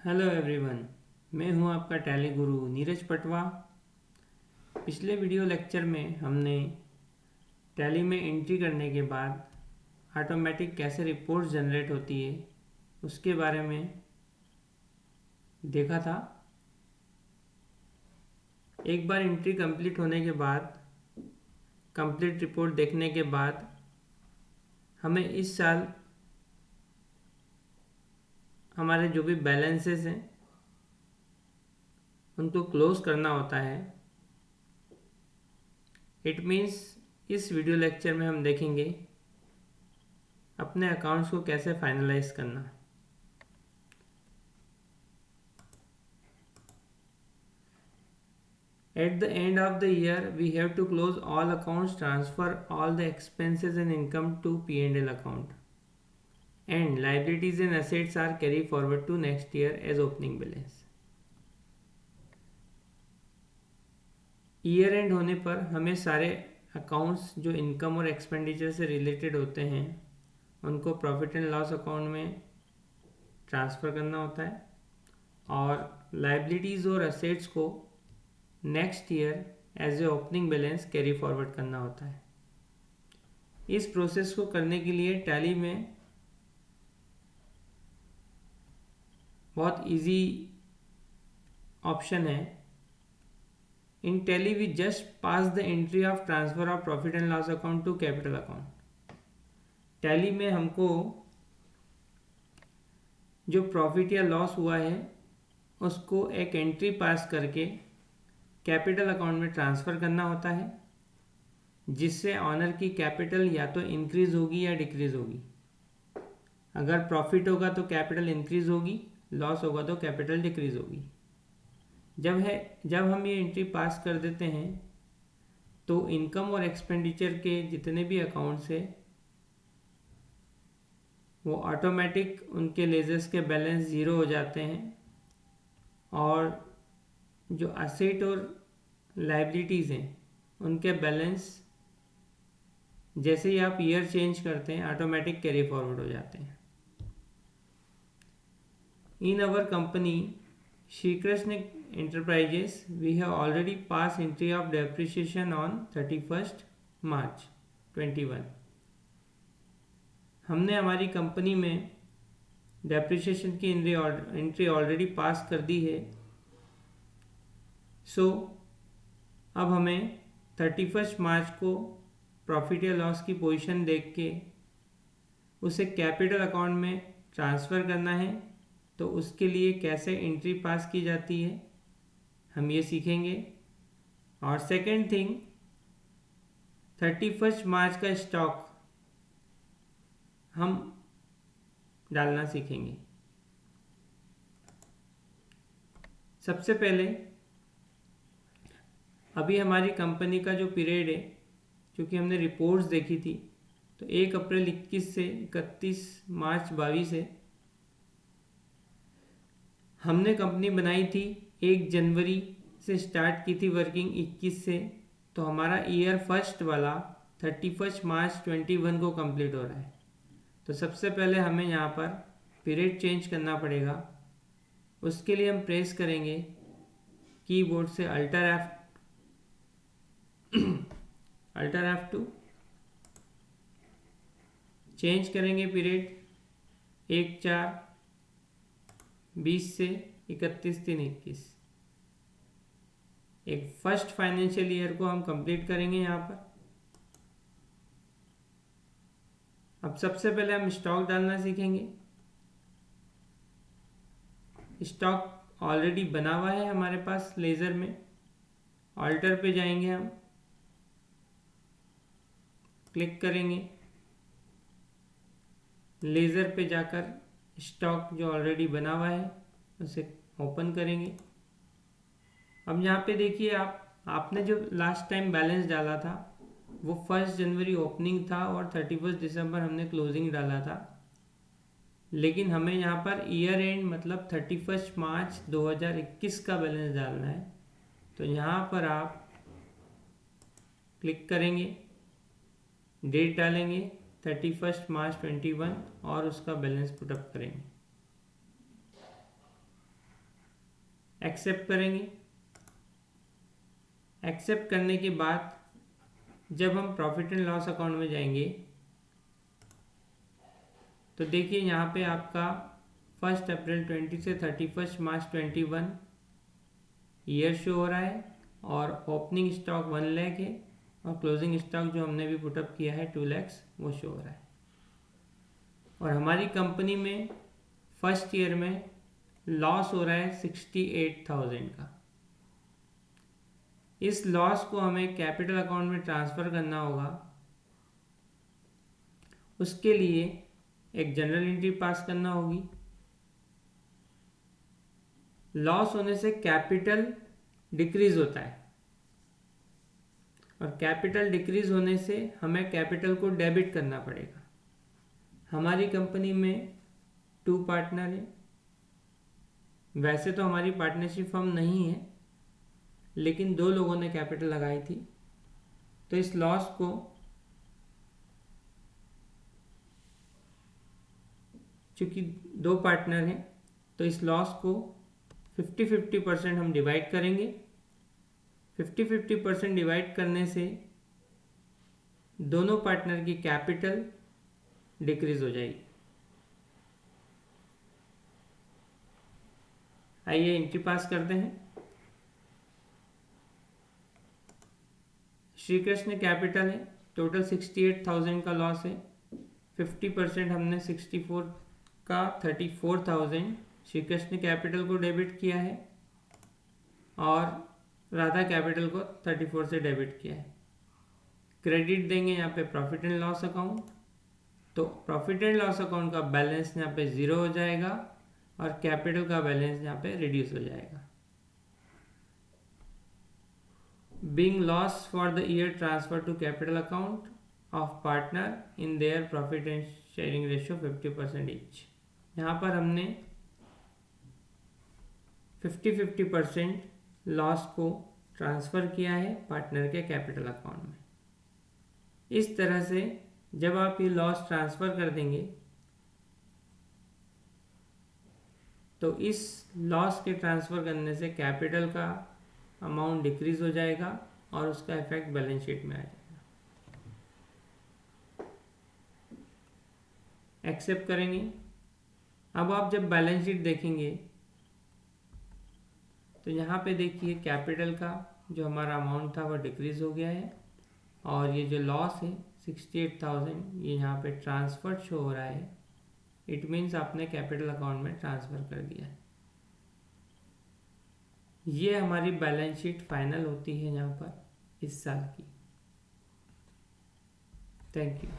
Hello everyone. मैं हूं आपका टैली गुरु नीरज पटवा। पिछले वीडियो लेक्चर में हमने टैली में एंट्री करने के बाद ऑटोमेटिक कैसे रिपोर्ट जनरेट होती है उसके बारे में देखा था। एक बार एंट्री कंप्लीट होने के बाद, कंप्लीट रिपोर्ट देखने के बाद हमें इस साल हमारे जो भी बैलेंसेस हैं उनको क्लोज करना होता है। इट मीन्स इस वीडियो लेक्चर में हम देखेंगे अपने अकाउंट्स को कैसे फाइनलाइज करना। At the end of the year, we have to close all accounts, transfer all the expenses and income to P&L account, and liabilities and assets are carried forward to next year as opening balance. Year and होने पर हमें सारे accounts जो income और expenditure से related होते हैं उनको प्रॉफिट एंड लॉस अकाउंट में ट्रांसफ़र करना होता है और लाइबिलिटीज़ और असेट्स को next year as a opening balance carry forward करना होता है। इस प्रोसेस को करने के लिए टैली में बहुत इजी ऑप्शन है। In Tally we just pass the entry of transfer of profit and loss account to capital account. Tally में हमको जो प्रॉफिट या लॉस हुआ है उसको एक एंट्री पास करके कैपिटल अकाउंट में ट्रांसफ़र करना होता है, जिससे ऑनर की कैपिटल या तो इंक्रीज होगी या डिक्रीज होगी। अगर प्रॉफिट होगा तो कैपिटल इंक्रीज होगी, लॉस होगा तो कैपिटल डिक्रीज होगी। जब हम ये एंट्री पास कर देते हैं तो इनकम और एक्सपेंडिचर के जितने भी अकाउंट्स है वो ऑटोमेटिक उनके लेजर्स के बैलेंस ज़ीरो हो जाते हैं और जो असेट और लाइबिलिटीज़ हैं उनके बैलेंस जैसे ही आप ईयर चेंज करते हैं ऑटोमेटिक कैरी फॉरवर्ड हो जाते हैं। In our company Shri Krishna enterprises we have already pass entry of depreciation on 31 March 21। हमने हमारी कंपनी में डेप्रिसिएशन की एंट्री ऑलरेडी पास कर दी है। सो अब हमें 31 मार्च को प्रॉफिट या लॉस की पोजीशन देख के उसे कैपिटल अकाउंट में ट्रांसफ़र करना है। तो उसके लिए कैसे एंट्री पास की जाती है हम ये सीखेंगे। और सेकेंड थिंग, 31 मार्च का स्टॉक हम डालना सीखेंगे। सबसे पहले अभी हमारी कंपनी का जो पीरियड है, क्योंकि हमने रिपोर्ट्स देखी थी, तो 1 अप्रैल 21 से 31 मार्च 22 है। हमने कंपनी बनाई थी 1 जनवरी से स्टार्ट की थी वर्किंग 21 से, तो हमारा ईयर फर्स्ट वाला 31 मार्च 21 को कंप्लीट हो रहा है। तो सबसे पहले हमें यहाँ पर पीरियड चेंज करना पड़ेगा। उसके लिए हम प्रेस करेंगे कीबोर्ड से अल्टर F2, चेंज करेंगे पीरियड 1/4/20 से 31/3/21। एक फर्स्ट फाइनेंशियल ईयर को हम कंप्लीट करेंगे यहाँ पर। अब सबसे पहले हम स्टॉक डालना सीखेंगे। स्टॉक ऑलरेडी बना हुआ है हमारे पास लेज़र में। ऑल्टर पे जाएंगे, हम क्लिक करेंगे, लेज़र पे जाकर स्टॉक जो ऑलरेडी बना हुआ है उसे ओपन करेंगे। अब यहाँ पे देखिए, आपने जो लास्ट टाइम बैलेंस डाला था वो 1 जनवरी ओपनिंग था और 31 दिसंबर हमने क्लोजिंग डाला था। लेकिन हमें यहाँ पर ईयर एंड मतलब 31 मार्च 2021 का बैलेंस डालना है। तो यहाँ पर आप क्लिक करेंगे, डेट डालेंगे 31 मार्च 21 और उसका बैलेंस पुटअप करेंगे। एक्सेप्ट करेंगे। एक्सेप्ट करने के बाद जब हम प्रॉफिट एंड लॉस अकाउंट में जाएंगे तो देखिए यहाँ पे आपका 1 अप्रैल 20 से 31 मार्च 21 ईयर शो हो रहा है और ओपनिंग स्टॉक 1 लाख है और क्लोजिंग स्टॉक जो हमने भी पुटअप किया है 2 लाख वो शो हो रहा है। और हमारी कंपनी में फर्स्ट ईयर में लॉस हो रहा है 68,000 का। इस लॉस को हमें कैपिटल अकाउंट में ट्रांसफ़र करना होगा। उसके लिए एक जनरल एंट्री पास करना होगी। लॉस होने से कैपिटल डिक्रीज होता है और कैपिटल डिक्रीज होने से हमें कैपिटल को डेबिट करना पड़ेगा। हमारी कंपनी में 2 पार्टनर हैं। वैसे तो हमारी पार्टनरशिप फर्म नहीं है, लेकिन 2 लोगों ने कैपिटल लगाई थी, तो इस लॉस को चूँकि 2 पार्टनर हैं तो इस लॉस को 50-50% हम डिवाइड करेंगे। 50-50% डिवाइड करने से दोनों पार्टनर की कैपिटल डिक्रीज हो जाएगी। आइए एंट्री पास करते हैं। श्री कृष्ण कैपिटल है, टोटल 68,000 का लॉस है। 50% हमने 64 का 34,000 श्री कृष्ण कैपिटल को डेबिट किया है और राधा कैपिटल को 34 से डेबिट किया है। क्रेडिट देंगे यहाँ पे प्रॉफिट एंड लॉस अकाउंट, तो प्रॉफिट एंड लॉस अकाउंट का बैलेंस यहाँ पे 0 हो जाएगा और कैपिटल का बैलेंस यहाँ पे रिड्यूस हो जाएगा। Being loss for the year transfer to capital account of partner in their profit and sharing ratio 50% each। यहाँ पर हमने 50-50% लॉस को ट्रांसफ़र किया है पार्टनर के कैपिटल अकाउंट में। इस तरह से जब आप ये लॉस ट्रांसफ़र कर देंगे तो इस लॉस के ट्रांसफ़र करने से कैपिटल का अमाउंट डिक्रीज हो जाएगा और उसका इफेक्ट बैलेंस शीट में आ जाएगा। एक्सेप्ट करेंगे। अब आप जब बैलेंस शीट देखेंगे तो यहाँ पे देखिए कैपिटल का जो हमारा अमाउंट था वो डिक्रीज हो गया है और ये जो लॉस है 68,000 ये यहाँ पे ट्रांसफ़र शो हो रहा है। इट मीन्स आपने कैपिटल अकाउंट में ट्रांसफ़र कर दिया है। ये हमारी बैलेंस शीट फाइनल होती है यहाँ पर इस साल की। Thank you.